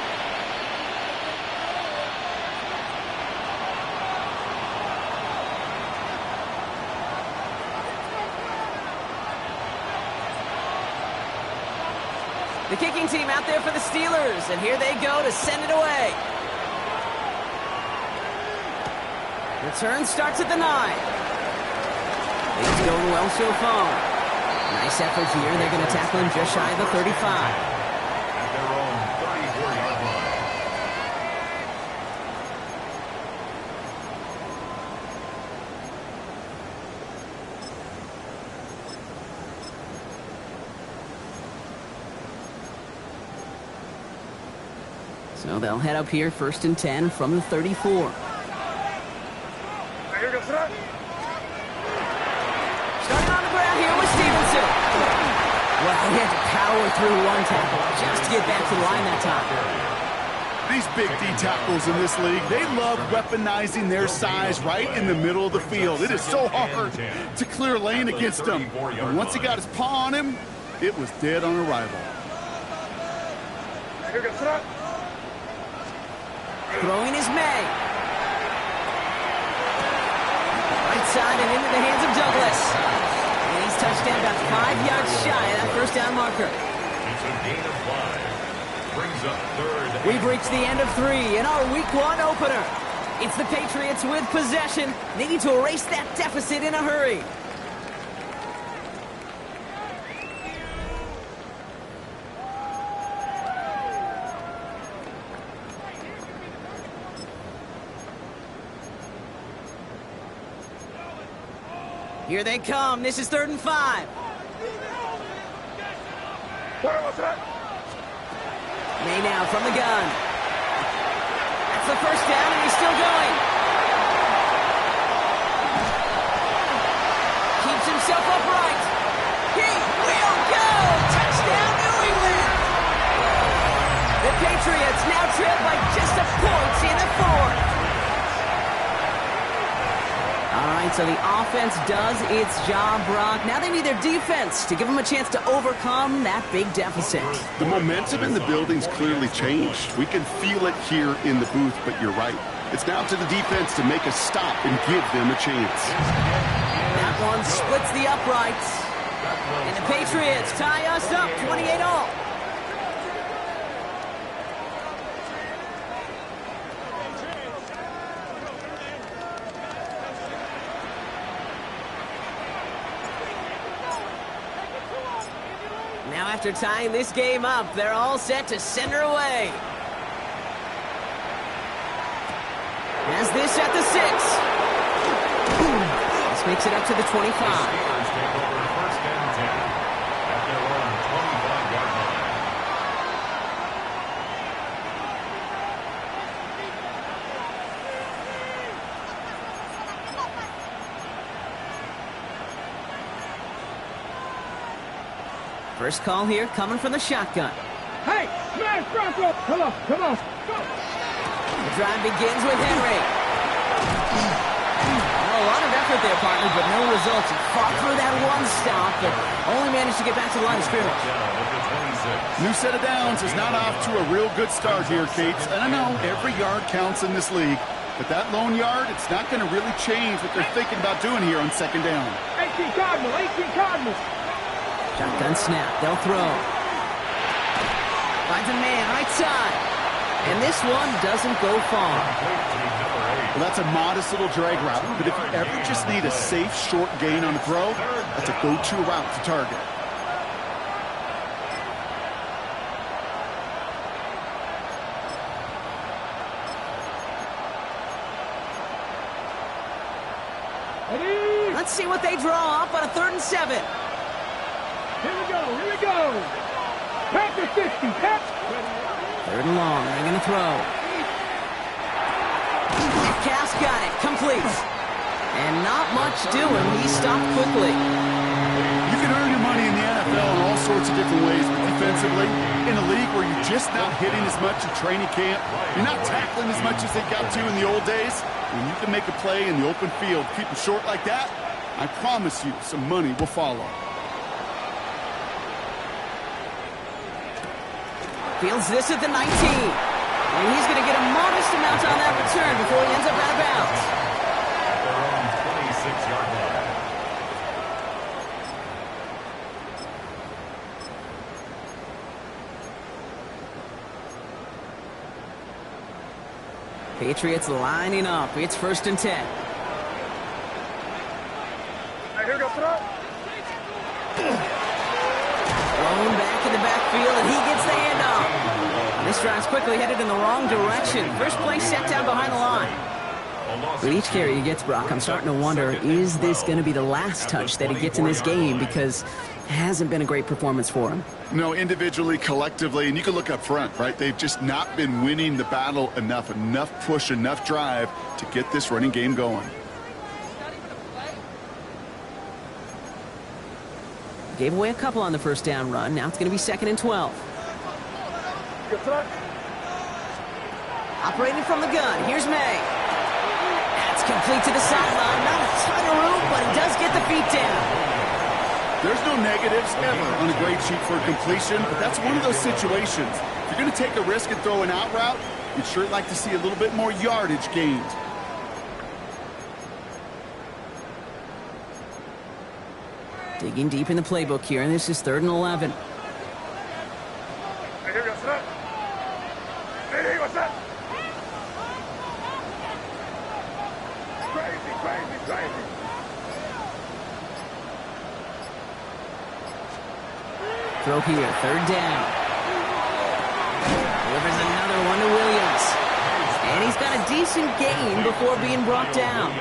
The kicking team out there for the Steelers, and here they go to send it away. Return starts at the 9. Things going well so far. Nice effort here. They're going to tackle him just shy of the 35. At their own 34-yard line. So they'll head up here first and 10 from the 34. Starting on the ground here with Stevenson. Well, he had to power through one tackle just to get back to the line that time. These big D tackles in this league, they love weaponizing their size right in the middle of the field. It is so hard to clear lane against them. And once he got his paw on him, it was dead on arrival. Throwing is May. Right side and into the hands of Douglas. And he's touchdown about 5 yards shy of that first down marker. It's a gain of 5. Brings up third. We've reached the end of 3 in our Week 1 opener. It's the Patriots with possession. They need to erase that deficit in a hurry. Here they come. This is 3rd and 5. May now from the gun. That's the first down, and he's still going. Keeps himself upright. He will go! Touchdown, New England! The Patriots now trail by just a point in the 4th. All right, so the offense does its job, Brock. Now they need their defense to give them a chance to overcome that big deficit. The momentum in the building's clearly changed. We can feel it here in the booth, but you're right. It's now to the defense to make a stop and give them a chance. That one splits the uprights. And the Patriots tie us up 28-all. Now after tying this game up, they're all set to send her away. Has this at the 6. This makes it up to the 25. Steelers take over 1st and 10 at their own 25-yard line. First call here coming from the shotgun. Hey, smash Bronco! Come on, come on, go! The drive begins with Henry. Well, a lot of effort there, partner, but no results. He fought through that one stop, but only managed to get back to the line of scrimmage. Down at the 26. New set of downs is not off to a real good start here, Kate. And I know every yard counts in this league, but that lone yard, it's not going to really change what they're thinking about doing here on 2nd down. 18 Cardinal, 18 Cardinal! Shotgun snap. They'll throw. Finds a man right side. And this one doesn't go far. Well, that's a modest little drag route, but if you ever just need a safe, short gain on a throw, that's a go-to route to target. Ready? Let's see what they draw up on a 3rd and 7. Here we go, here we go! Pack the 50, pack! 3rd and long. They're going to throw. Cass got it. Complete. And not much doing. He stopped quickly. You can earn your money in the NFL in all sorts of different ways, but defensively, in a league where you're just not hitting as much in training camp, you're not tackling as much as they got to in the old days, when you can make a play in the open field, keep them short like that, I promise you some money will follow. Fields this at the 19. And he's going to get a modest amount on that return before he ends up out of bounds. At their own 26-yard line. Patriots lining up. It's 1st and 10. Here we go, throw! Thrown back in the backfield, and he gets the handoff. This drive's quickly headed in the wrong direction. First play set down behind the line. With each carry he gets, Brock, I'm starting to wonder, is this going to be the last touch that he gets in this game? Because it hasn't been a great performance for him. No, individually, collectively, and you can look up front, right? They've just not been winning the battle enough push, enough drive to get this running game going. Gave away a couple on the first down run. Now it's going to be 2nd and 12. Operating from the gun. Here's May. That's complete to the sideline. Not a ton of room, but he does get the feet down. There's no negatives ever on a grade sheet for a completion, but that's one of those situations. If you're going to take a risk and throw an out route, you'd sure like to see a little bit more yardage gained. Digging deep in the playbook here, and this is 3rd and 11. Hey, what's up? Hey, what's up? Crazy, crazy, crazy. Throw here, 3rd down. Delivers another one to Williams. And he's got a decent gain before being brought down.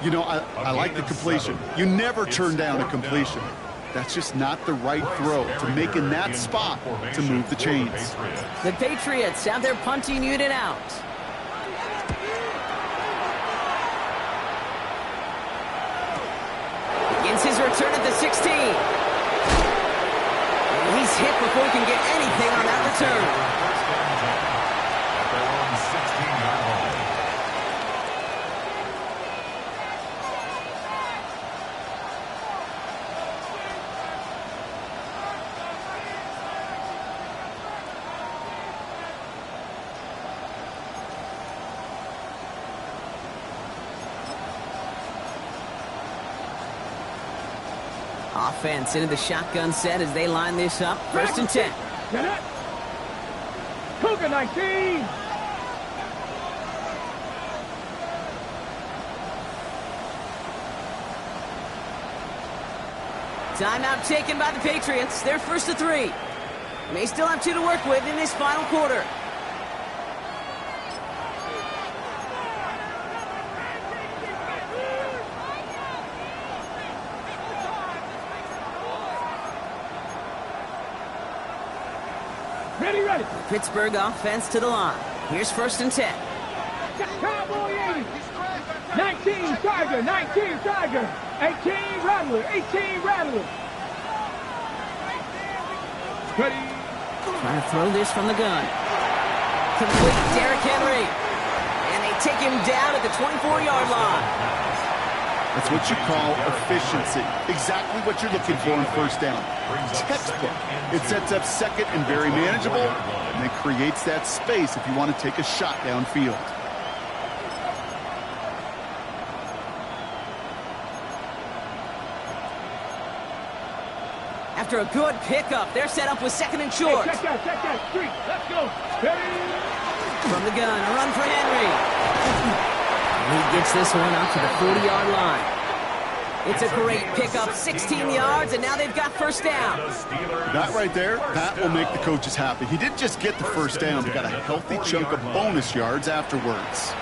You know, I like the completion. You never turn down a completion. That's just not the right throw to make in that spot to move the chains. The Patriots have their punting unit out. Begins his return at the 16. And he's hit before he can get anything on that return. At their own 16-yard line. Offense into the shotgun set as they line this up. 1st and 10. Get it. Cougar 19. Timeout taken by the Patriots. They're 1st to 3. May still have 2 to work with in this final quarter. Ready, ready. Pittsburgh offense to the line. Here's 1st and 10. Cowboy 80. 19 Tiger, 19 Tiger. 18 Rattler, 18 Rattler. Ready. Trying to throw this from the gun. Complete Derrick Henry. And they take him down at the 24-yard line. That's what you call efficiency. Exactly what you're looking for in 1st down. Textbook. It sets up 2nd and very manageable, and it creates that space if you want to take a shot downfield. After a good pickup, they're set up with 2nd and short. Hey, check that. Street. Let's go. Ready. From the gun, a run for Henry. And he gets this one up to the 40-yard line. It's a great pickup, 16 yards, and now they've got 1st down. That right there, that will make the coaches happy. He didn't just get the 1st down, but got a healthy chunk of bonus yards afterwards.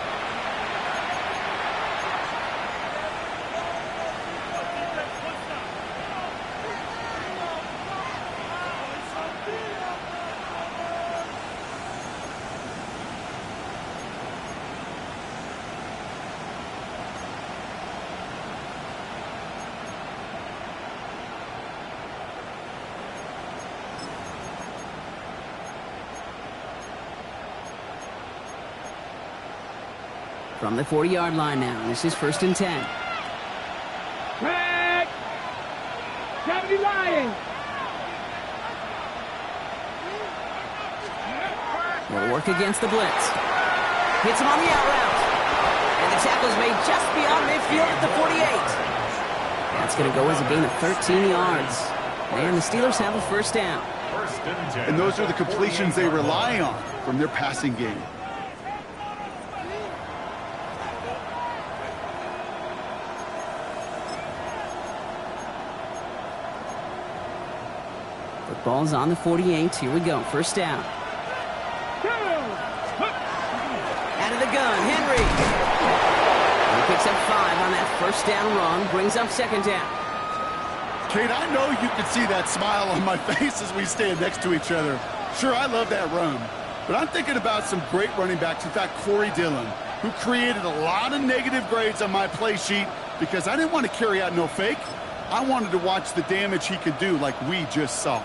From the 40-yard line now, this is 1st and 10. Back. 70 Lions. Will work against the blitz. Hits him on the out route. And the tackle's made just beyond midfield at the 48. That's going to go as a gain of 13 yards. And the Steelers have a 1st down. And those are the completions they rely on from their passing game. Ball's on the 48. Here we go. 1st down. Out of the gun, Henry. He picks up 5 on that 1st down run. Brings up 2nd down. Kate, I know you can see that smile on my face as we stand next to each other. Sure, I love that run. But I'm thinking about some great running backs. In fact, Corey Dillon, who created a lot of negative grades on my play sheet because I didn't want to carry out no fake. I wanted to watch the damage he could do like we just saw.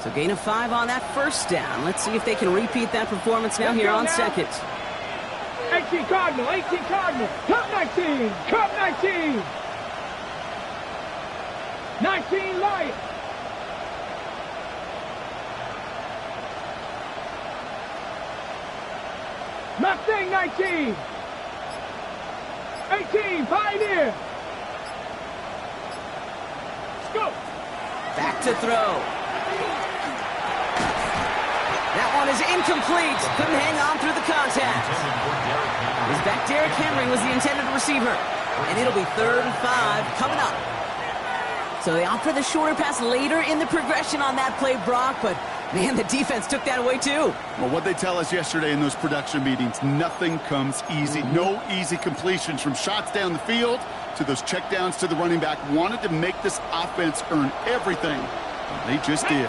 So gain of 5 on that 1st down. Let's see if they can repeat that performance now here on 2nd. 18 Cardinal, 18 Cardinal. Cup 19, Cup 19. 19 Lions. Mustang 19. 18 Pioneer. Let's go. Back to throw. That one is incomplete. Couldn't hang on through the contact. His back, Derrick Henry, was the intended receiver. And it'll be 3rd and 5 coming up. So they opt for the shorter pass later in the progression on that play, Brock, but man, the defense took that away too. Well, what they tell us yesterday in those production meetings, nothing comes easy. No easy completions from shots down the field to those checkdowns to the running back. Wanted to make this offense earn everything. And they just did.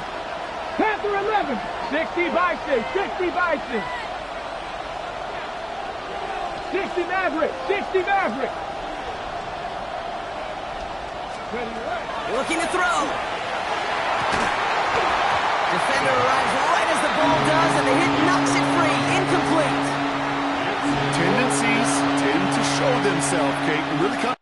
Panther 11. 60 Bison. 60 Bison. 60 Maverick. 60 Maverick. Looking to throw. Defender arrives right as the ball does, and the hit knocks it free. Incomplete. Tendencies tend to show themselves, Kate, and really come.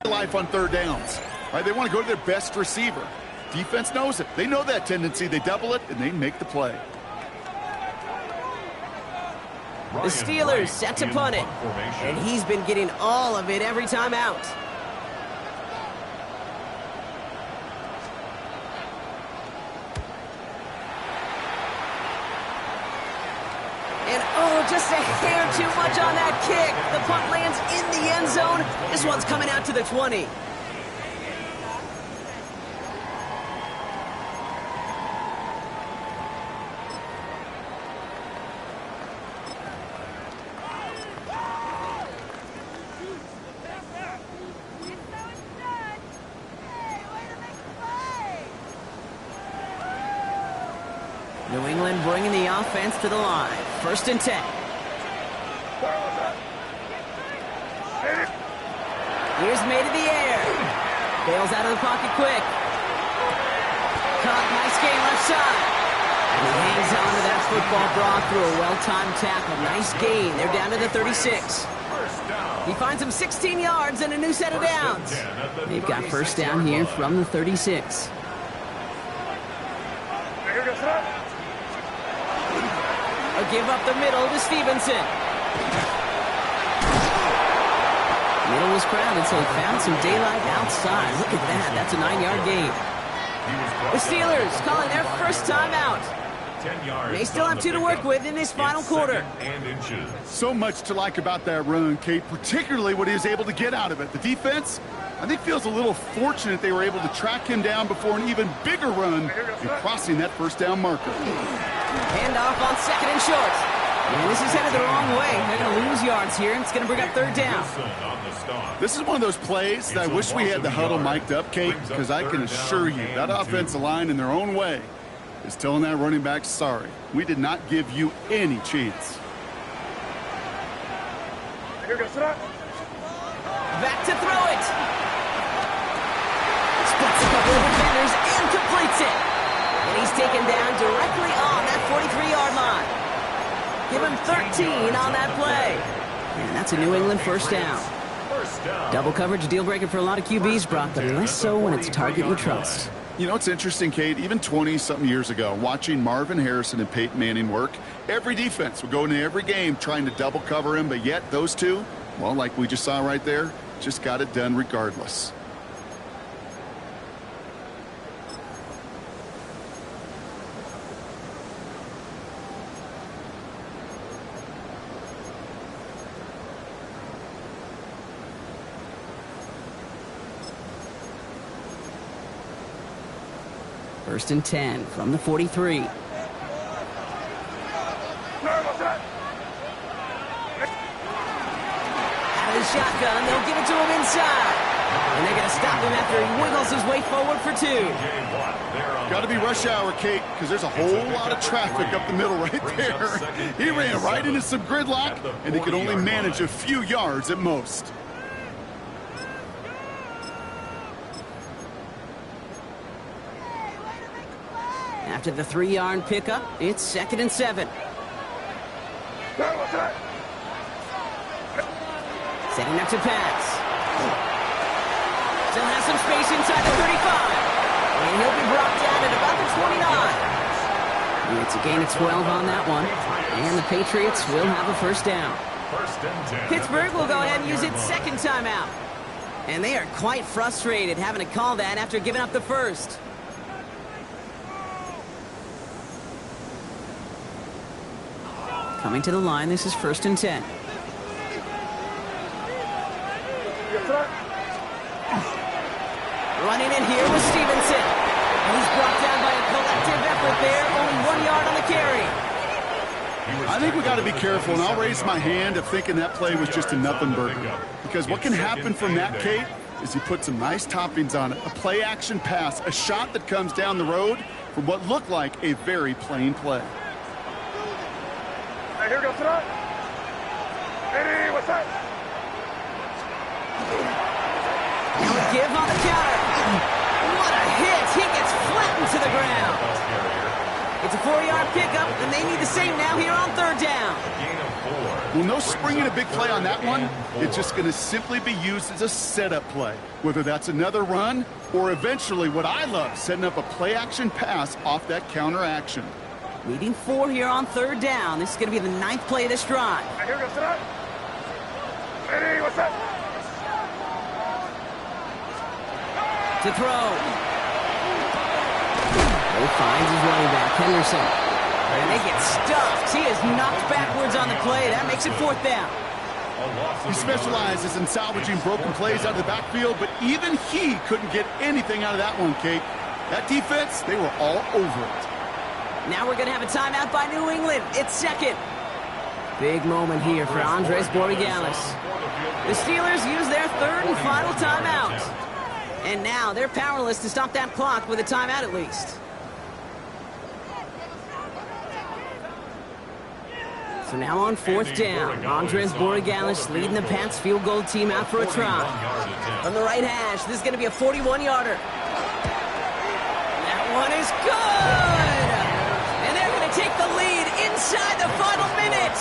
Life on 3rd downs. Right, they want to go to their best receiver. Defense knows it. They know that tendency. They double it, and they make the play. The Steelers set to punt it, and he's been getting all of it every time out. And oh, just a hair too much on that kick. The punt lands in the end zone. This one's coming out to the 20. New England bringing the offense to the line. 1st and 10. Here's made in the air. Bails out of the pocket quick. Caught nice pass game left side. And he hangs on to that football ball through a well-timed tackle. Nice gain. They're down to the 36. He finds him 16 yards and a new set of downs. They've got first down here from the 36. A give up the middle to Stevenson. Middle was crowded, so he found some daylight outside. Look at that. That's a 9-yard gain. The Steelers calling their first timeout. They still have 2 to work with in this final quarter. So much to like about that run, Kate, particularly what he was able to get out of it. The defense, I think, feels a little fortunate they were able to track him down before an even bigger run in crossing that first down marker. Handoff on second and short. And this is headed the wrong way. They're going to lose yards here, and it's going to bring up third down. This is one of those plays that I wish we had the huddle mic'd up, Kate, because I can assure you that offensive line in their own way is telling that running back, sorry, we did not give you any chance. Back to throw it. Splits a couple of defenders and completes it. And he's taken down directly on that 43-yard line. Give him 13 on that play. And that's a New England first down. Double coverage deal breaker for a lot of QBs, Brock, but less so when it's a target you trust. You know, it's interesting, Kate, even 20-something years ago, watching Marvin Harrison and Peyton Manning work, every defense would go into every game trying to double cover him, but yet those two, well, like we just saw right there, just got it done regardless. First and 10 from the 43. Out of the shotgun, they'll give it to him inside. And they're going to stop him after he wiggles his way forward for 2. Got to be rush hour, Kate, because there's a whole lot of traffic up the middle right there. He ran right into some gridlock, and he could only manage a few yards at most. After the 3-yard pickup, it's second and 7. Setting up to pass. Still has some space inside the 35. And he'll be brought down at about the 29. It's a gain of 12 on that one. And the Patriots will have a first down. Pittsburgh will go ahead and use its second timeout. And they are quite frustrated having to call that after giving up the first. Coming to the line, this is first and 10. Running in here with Stevenson. And he's brought down by a collective effort there. Only 1 yard on the carry. I think we got to be careful, and I'll raise my hand of thinking that play was just a nothing burger. Because what can happen from that, Kate, is he put some nice toppings on it. A play-action pass, a shot that comes down the road from what looked like a very plain play. Here goes it. Hey, what's that? Now a give on the counter. What a hit. He gets flattened to the ground. It's a 4-yard pickup, and they need the same now here on third down. Well, no springing a big play on that one. It's just going to simply be used as a setup play, whether that's another run or eventually what I love, setting up a play-action pass off that counter action. Needing 4 here on third down. This is going to be the 9th play of this drive. Here goes it. Hey, what's that? To throw. He finds his running back, Henderson. And they get stuffed. He is knocked backwards on the play. That makes it 4th down. He specializes in salvaging broken plays out of the backfield, but even he couldn't get anything out of that one, Kate. That defense, they were all over it. Now we're going to have a timeout by New England. It's second. Big moment here for Andres Borregales. The Steelers use their third and final timeout. And now they're powerless to stop that clock with a timeout at least. So now on 4th down, Andres Borregales leading the Pats field goal team out for a try. From the right hash, this is going to be a 41-yarder. That one is good! And they're going to take the lead inside the final minute.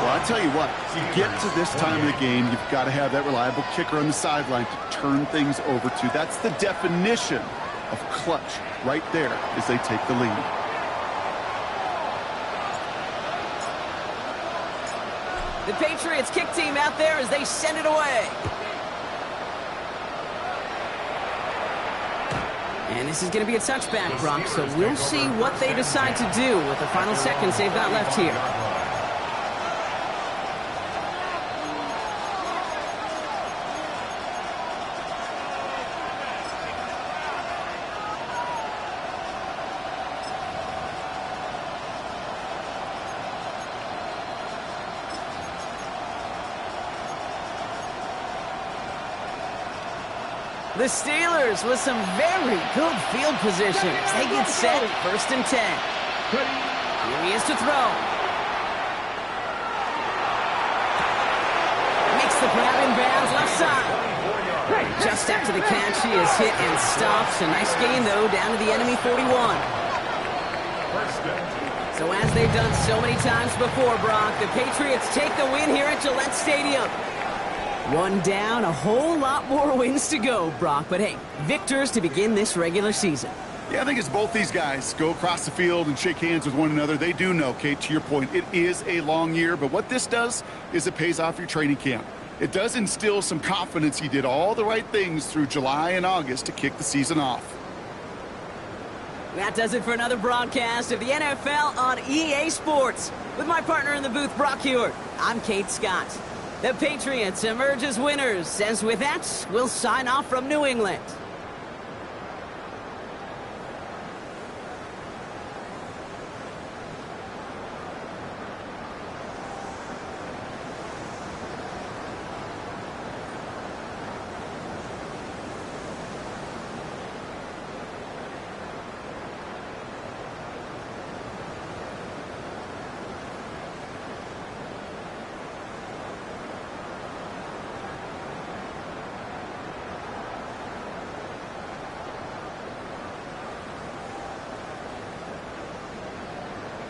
Well, I tell you what, you get to this time of the game, you've got to have that reliable kicker on the sideline to turn things over to. That's the definition of clutch right there as they take the lead. The Patriots kick team out there as they send it away. And this is going to be a touchback, Brock, so we'll see what they decide to do with the final seconds they've got left here. The Steelers with some very good field positions. They get set, 1st and 10. Here he is to throw. Makes the grab in bounds, left side. Just after the catch, he is hit and stops. A nice gain, though, down to the enemy 41. So as they've done so many times before, Brock, the Patriots take the win here at Gillette Stadium. One down, a whole lot more wins to go, Brock. But hey, victors to begin this regular season. Yeah, I think it's both these guys go across the field and shake hands with one another. They do know, Kate, to your point, it is a long year. But what this does is it pays off your training camp. It does instill some confidence. He did all the right things through July and August to kick the season off. That does it for another broadcast of the NFL on EA Sports. With my partner in the booth, Brock Hewitt, I'm Kate Scott. The Patriots emerge as winners, as with that, we'll sign off from New England.